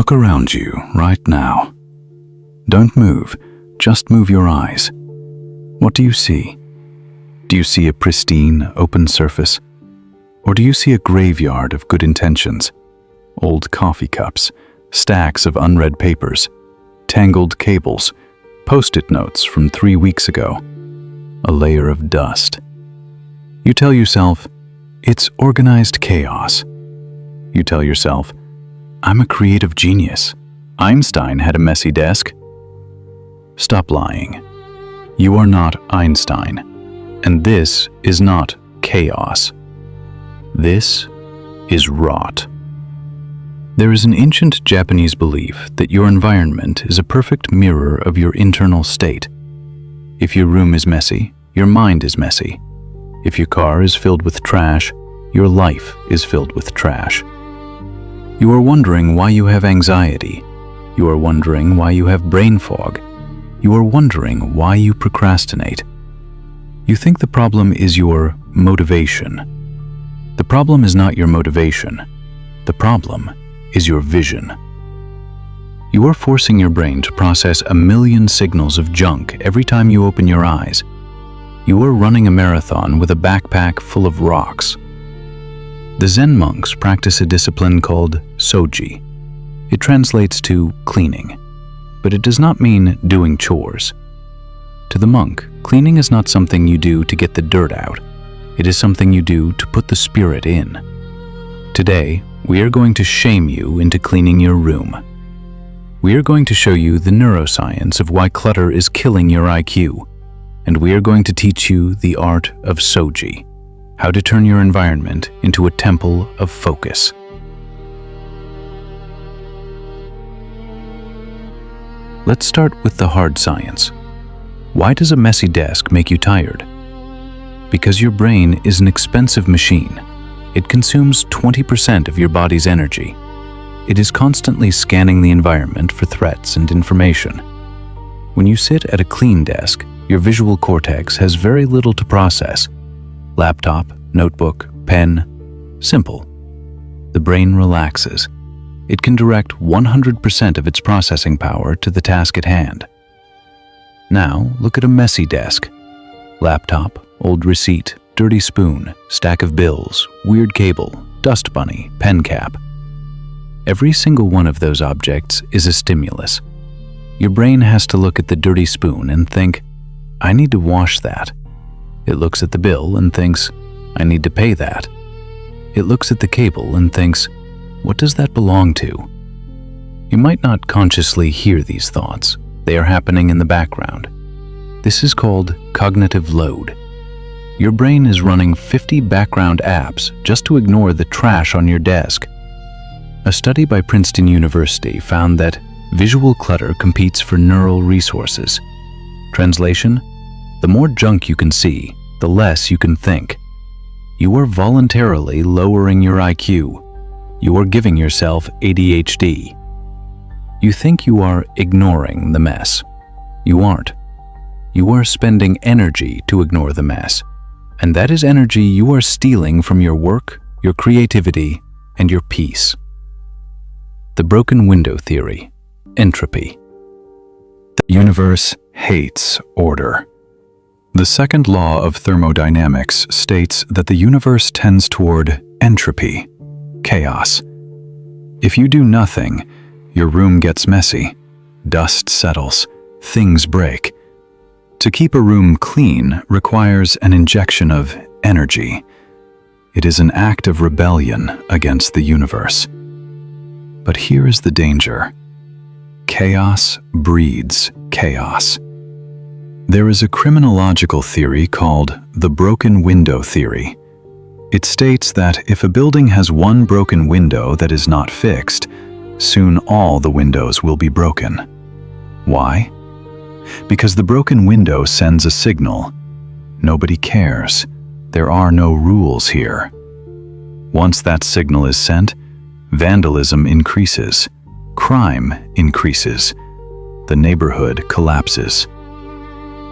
Look around you right now. Don't move, just move your eyes. What do you see? Do you see a pristine, open surface? Or do you see a graveyard of good intentions? Old coffee cups, stacks of unread papers, tangled cables, post-it notes from 3 weeks ago, a layer of dust. You tell yourself, it's organized chaos. You tell yourself, I'm a creative genius. Einstein had a messy desk. Stop lying. You are not Einstein, and this is not chaos. This is rot. There is an ancient Japanese belief that your environment is a perfect mirror of your internal state. If your room is messy, your mind is messy. If your car is filled with trash, your life is filled with trash. You are wondering why you have anxiety. You are wondering why you have brain fog. You are wondering why you procrastinate. You think the problem is your motivation. The problem is not your motivation. The problem is your vision. You are forcing your brain to process 1,000,000 signals of junk every time you open your eyes. You are running a marathon with a backpack full of rocks. The Zen monks practice a discipline called soji. It translates to cleaning, but it does not mean doing chores. To the monk, cleaning is not something you do to get the dirt out. It is something you do to put the spirit in. Today, we are going to shame you into cleaning your room. We are going to show you the neuroscience of why clutter is killing your IQ, and we are going to teach you the art of soji, how to turn your environment into a temple of focus. Let's start with the hard science. Why does a messy desk make you tired? Because your brain is an expensive machine. It consumes 20% of your body's energy. It is constantly scanning the environment for threats and information. When you sit at a clean desk, your visual cortex has very little to process. Laptop, notebook, pen, simple. The brain relaxes. It can direct 100% of its processing power to the task at hand. Now, look at a messy desk. Laptop, old receipt, dirty spoon, stack of bills, weird cable, dust bunny, pen cap. Every single one of those objects is a stimulus. Your brain has to look at the dirty spoon and think, I need to wash that. It looks at the bill and thinks, I need to pay that. It looks at the cable and thinks, what does that belong to? You might not consciously hear these thoughts. They are happening in the background. This is called cognitive load. Your brain is running 50 background apps just to ignore the trash on your desk. A study by Princeton University found that visual clutter competes for neural resources. Translation: the more junk you can see, the less you can think. You are voluntarily lowering your IQ. You are giving yourself ADHD. You think you are ignoring the mess. You aren't. You are spending energy to ignore the mess. And that is energy you are stealing from your work, your creativity, and your peace. The broken window theory. Entropy. The universe hates order. The second law of thermodynamics states that the universe tends toward entropy, chaos. If you do nothing, your room gets messy, dust settles, things break. To keep a room clean requires an injection of energy. It is an act of rebellion against the universe. But here is the danger. Chaos breeds chaos. There is a criminological theory called the broken window theory. It states that if a building has one broken window that is not fixed, soon all the windows will be broken. Why? Because the broken window sends a signal. Nobody cares. There are no rules here. Once that signal is sent, vandalism increases, crime increases, the neighborhood collapses.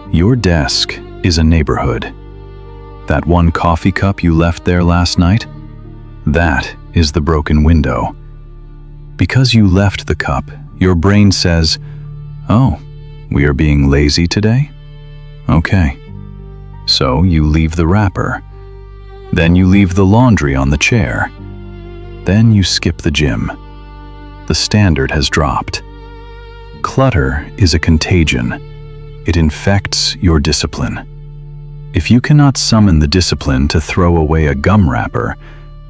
Your desk is a neighborhood. That one coffee cup you left there last night? That is the broken window. Because you left the cup, your brain says, "Oh, we are being lazy today?" Okay. So you leave the wrapper. Then you leave the laundry on the chair. Then you skip the gym. The standard has dropped. Clutter is a contagion. It infects your discipline. If you cannot summon the discipline to throw away a gum wrapper,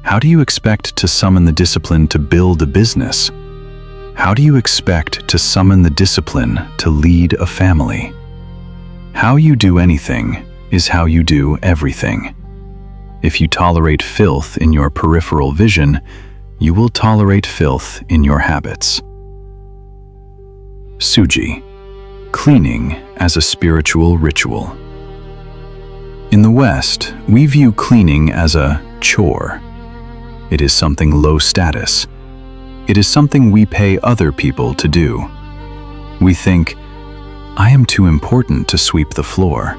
how do you expect to summon the discipline to build a business? How do you expect to summon the discipline to lead a family? How you do anything is how you do everything. If you tolerate filth in your peripheral vision, you will tolerate filth in your habits. Souji, cleaning as a spiritual ritual. In the West, we view cleaning as a chore. It is something low status. It is something we pay other people to do. We think, I am too important to sweep the floor.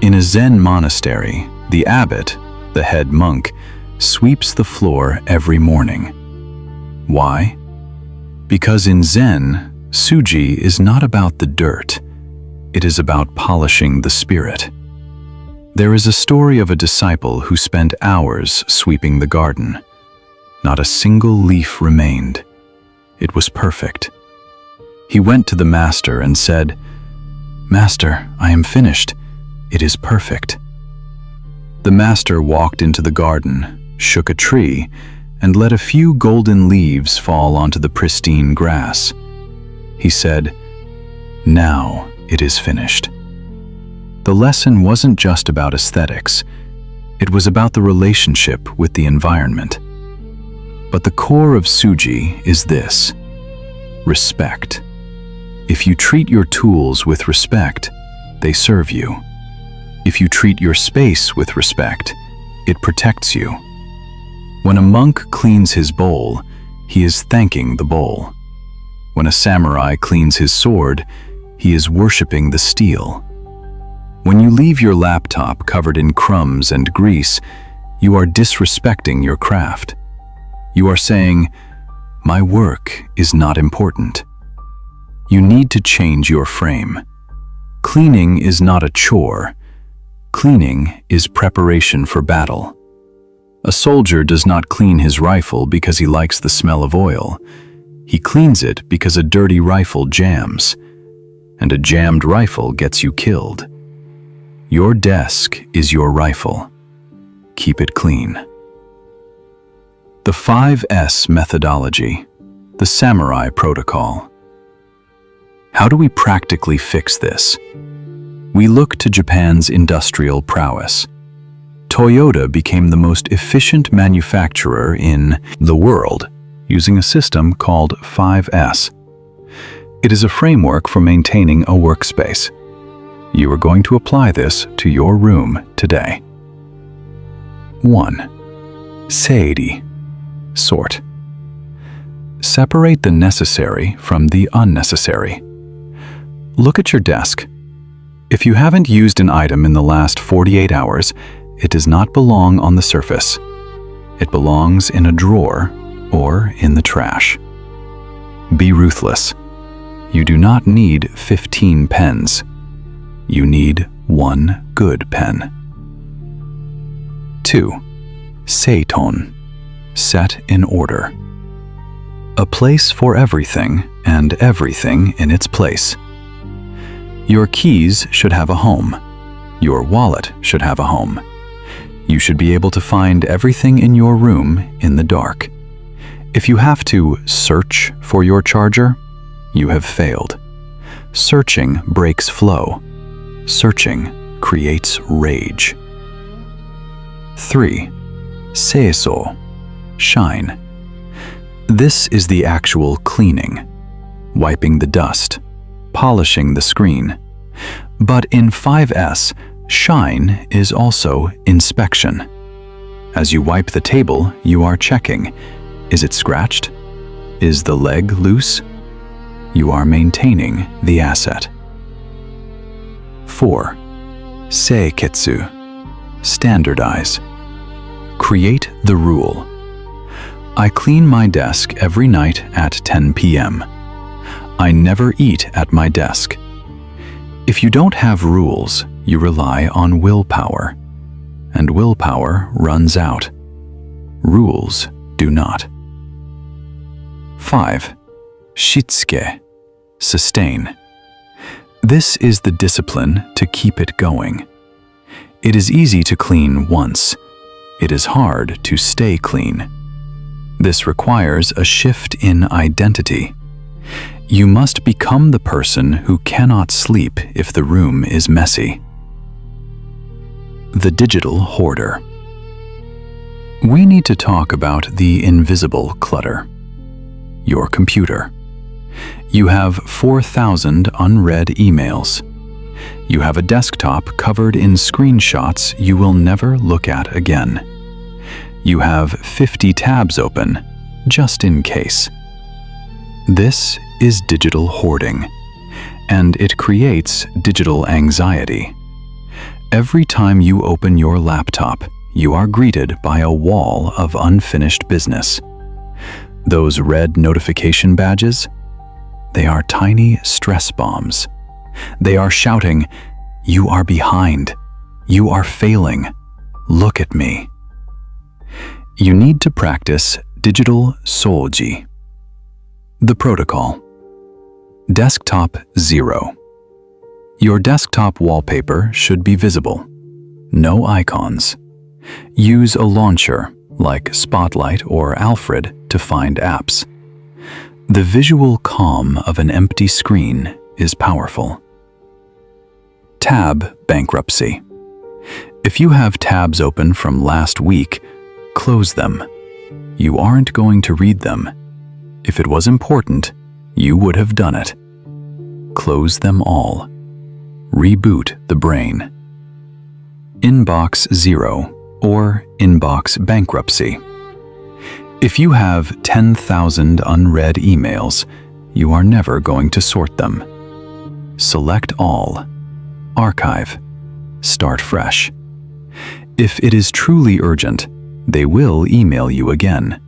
In a Zen monastery, the abbot, the head monk, sweeps the floor every morning. Why? Because in Zen, Souji is not about the dirt. It is about polishing the spirit. There is a story of a disciple who spent hours sweeping the garden. Not a single leaf remained. It was perfect. He went to the master and said, "Master, I am finished. It is perfect." The master walked into the garden, shook a tree, and let a few golden leaves fall onto the pristine grass. He said, "Now it is finished." The lesson wasn't just about aesthetics. It was about the relationship with the environment. But the core of Souji is this: respect. If you treat your tools with respect, they serve you. If you treat your space with respect, it protects you. When a monk cleans his bowl, he is thanking the bowl. When a samurai cleans his sword, he is worshiping the steel. When you leave your laptop covered in crumbs and grease, you are disrespecting your craft. You are saying, "My work is not important." You need to change your frame. Cleaning is not a chore. Cleaning is preparation for battle. A soldier does not clean his rifle because he likes the smell of oil. He cleans it because a dirty rifle jams, and a jammed rifle gets you killed. Your desk is your rifle. Keep it clean. The 5S methodology, the samurai protocol. How do we practically fix this? We look to Japan's industrial prowess. Toyota became the most efficient manufacturer in the world using a system called 5S. It is a framework for maintaining a workspace. You are going to apply this to your room today. 1. Seiri, sort. Separate the necessary from the unnecessary. Look at your desk. If you haven't used an item in the last 48 hours, it does not belong on the surface. It belongs in a drawer or in the trash. Be ruthless. You do not need 15 pens. You need one good pen. 2. Seiton, set in order. A place for everything and everything in its place. Your keys should have a home. Your wallet should have a home. You should be able to find everything in your room in the dark. If you have to search for your charger, you have failed. Searching breaks flow. Searching creates rage. 3. Seiso, shine. This is the actual cleaning, wiping the dust, polishing the screen. But in 5S, shine is also inspection. As you wipe the table, you are checking. Is it scratched? Is the leg loose? You are maintaining the asset. 4. Seiketsu, standardize. Create the rule. I clean my desk every night at 10 p.m. I never eat at my desk. If you don't have rules, you rely on willpower, and willpower runs out. Rules do not. 5. Shitsuke, sustain. This is the discipline to keep it going. It is easy to clean once. It is hard to stay clean. This requires a shift in identity. You must become the person who cannot sleep if the room is messy. The digital hoarder. We need to talk about the invisible clutter. Your computer. You have 4,000 unread emails. You have a desktop covered in screenshots you will never look at again. You have 50 tabs open, just in case. This is digital hoarding, and it creates digital anxiety. Every time you open your laptop, you are greeted by a wall of unfinished business. Those red notification badges? They are tiny stress bombs. They are shouting, "You are behind. You are failing. Look at me." You need to practice digital soji. The protocol. Desktop 0. Your desktop wallpaper should be visible. No icons. Use a launcher like Spotlight or Alfred to find apps. The visual calm of an empty screen is powerful. Tab bankruptcy. If you have tabs open from last week, close them. You aren't going to read them. If it was important, you would have done it. Close them all. Reboot the brain. Inbox 0 or inbox bankruptcy. If you have 10,000 unread emails, you are never going to sort them. Select all. Archive. Start fresh. If it is truly urgent, they will email you again.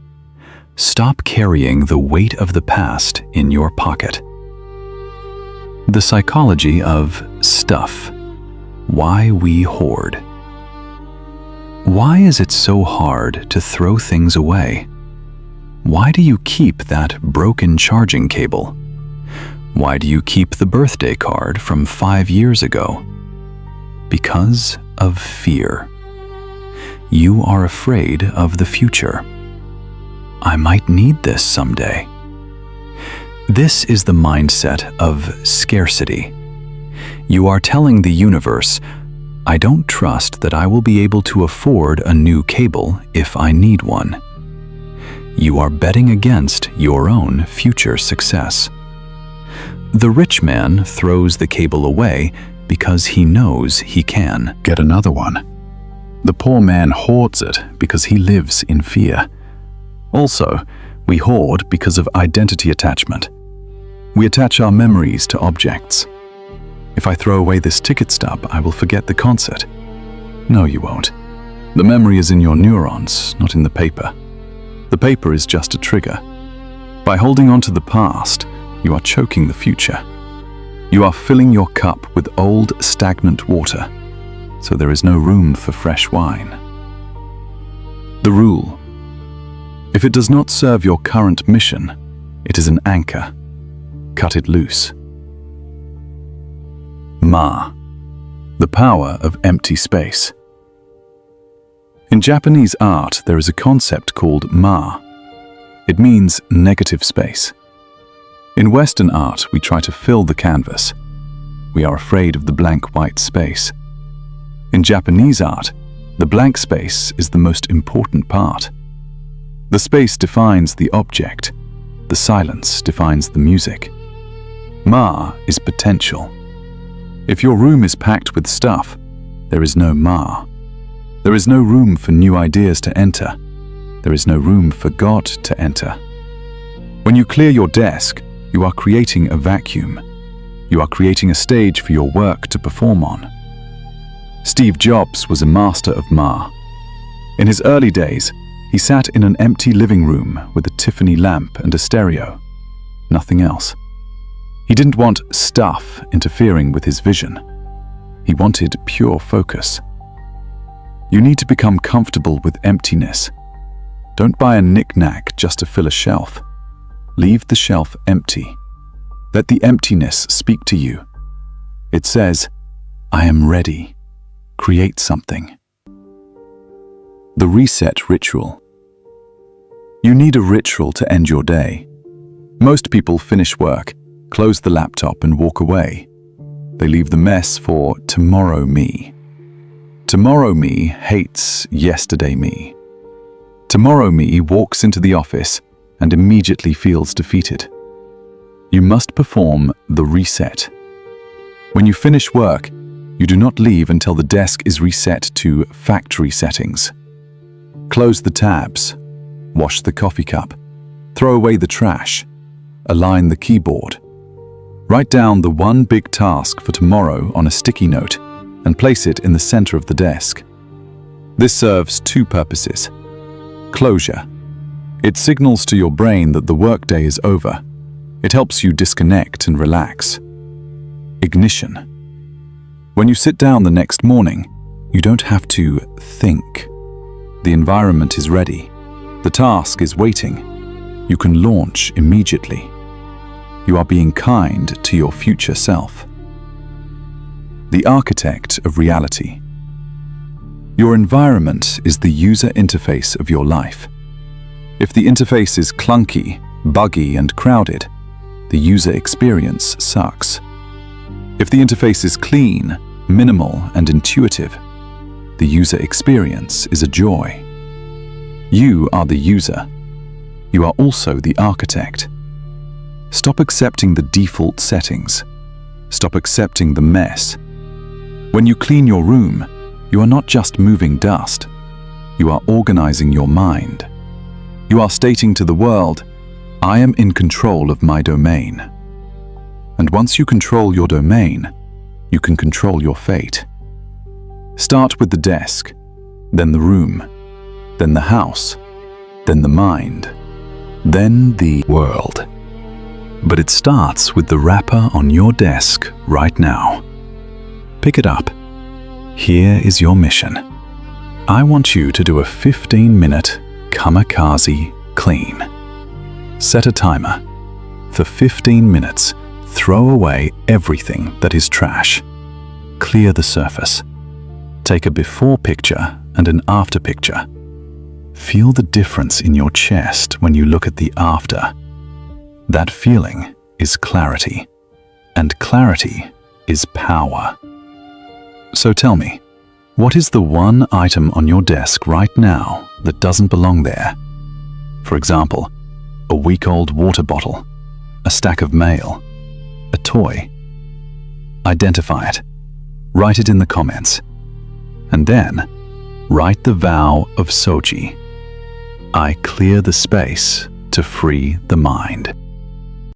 Stop carrying the weight of the past in your pocket. The psychology of stuff. Why we hoard. Why is it so hard to throw things away? Why do you keep that broken charging cable? Why do you keep the birthday card from 5 years ago? Because of fear. You are afraid of the future. I might need this someday. This is the mindset of scarcity. You are telling the universe, I don't trust that I will be able to afford a new cable if I need one. You are betting against your own future success. The rich man throws the cable away because he knows he can get another one. The poor man hoards it because he lives in fear. Also, we hoard because of identity attachment. We attach our memories to objects. If I throw away this ticket stub, I will forget the concert. No, you won't. The memory is in your neurons, not in the paper. The paper is just a trigger. By holding on to the past, you are choking the future. You are filling your cup with old, stagnant water, so there is no room for fresh wine. The rule. If it does not serve your current mission, it is an anchor. Cut it loose. Ma. The power of empty space. In Japanese art, there is a concept called ma. It means negative space. In Western art, we try to fill the canvas. We are afraid of the blank white space. In Japanese art, the blank space is the most important part. The space defines the object. The silence defines the music. Ma is potential. If your room is packed with stuff, there is no ma. There is no room for new ideas to enter. There is no room for God to enter. When you clear your desk, you are creating a vacuum. You are creating a stage for your work to perform on. Steve Jobs was a master of ma. In his early days, He sat in an empty living room with a Tiffany lamp and a stereo. Nothing else. He didn't want stuff interfering with his vision. He wanted pure focus. You need to become comfortable with emptiness. Don't buy a knick-knack just to fill a shelf. Leave the shelf empty. Let the emptiness speak to you. It says, I am ready. Create something. The reset ritual. You need a ritual to end your day. Most people finish work, close the laptop and walk away. They leave the mess for tomorrow me. Tomorrow me hates yesterday me. Tomorrow me walks into the office and immediately feels defeated. You must perform the reset. When you finish work, you do not leave until the desk is reset to factory settings. Close the tabs, wash the coffee cup, throw away the trash, align the keyboard. Write down the one big task for tomorrow on a sticky note and place it in the center of the desk. This serves two purposes. Closure. It signals to your brain that the workday is over. It helps you disconnect and relax. Ignition. When you sit down the next morning, you don't have to think. The environment is ready. The task is waiting. You can launch immediately. You are being kind to your future self. The architect of reality. Your environment is the user interface of your life. If the interface is clunky, buggy, and crowded, the user experience sucks. If the interface is clean, minimal, and intuitive, the user experience is a joy. You are the user. You are also the architect. Stop accepting the default settings. Stop accepting the mess. When you clean your room, you are not just moving dust. You are organizing your mind. You are stating to the world, I am in control of my domain. And once you control your domain, you can control your fate. Start with the desk, then the room, then the house, then the mind, then the world. But it starts with the wrapper on your desk right now. Pick it up. Here is your mission. I want you to do a 15-minute kamikaze clean. Set a timer. For 15 minutes, throw away everything that is trash. Clear the surface. Take a before picture and an after picture. Feel the difference in your chest when you look at the after. That feeling is clarity, and clarity is power. So tell me, what is the one item on your desk right now that doesn't belong there? For example, a week-old water bottle, a stack of mail, a toy. Identify it. Write it in the comments. And then, write the vow of Souji. I clear the space to free the mind.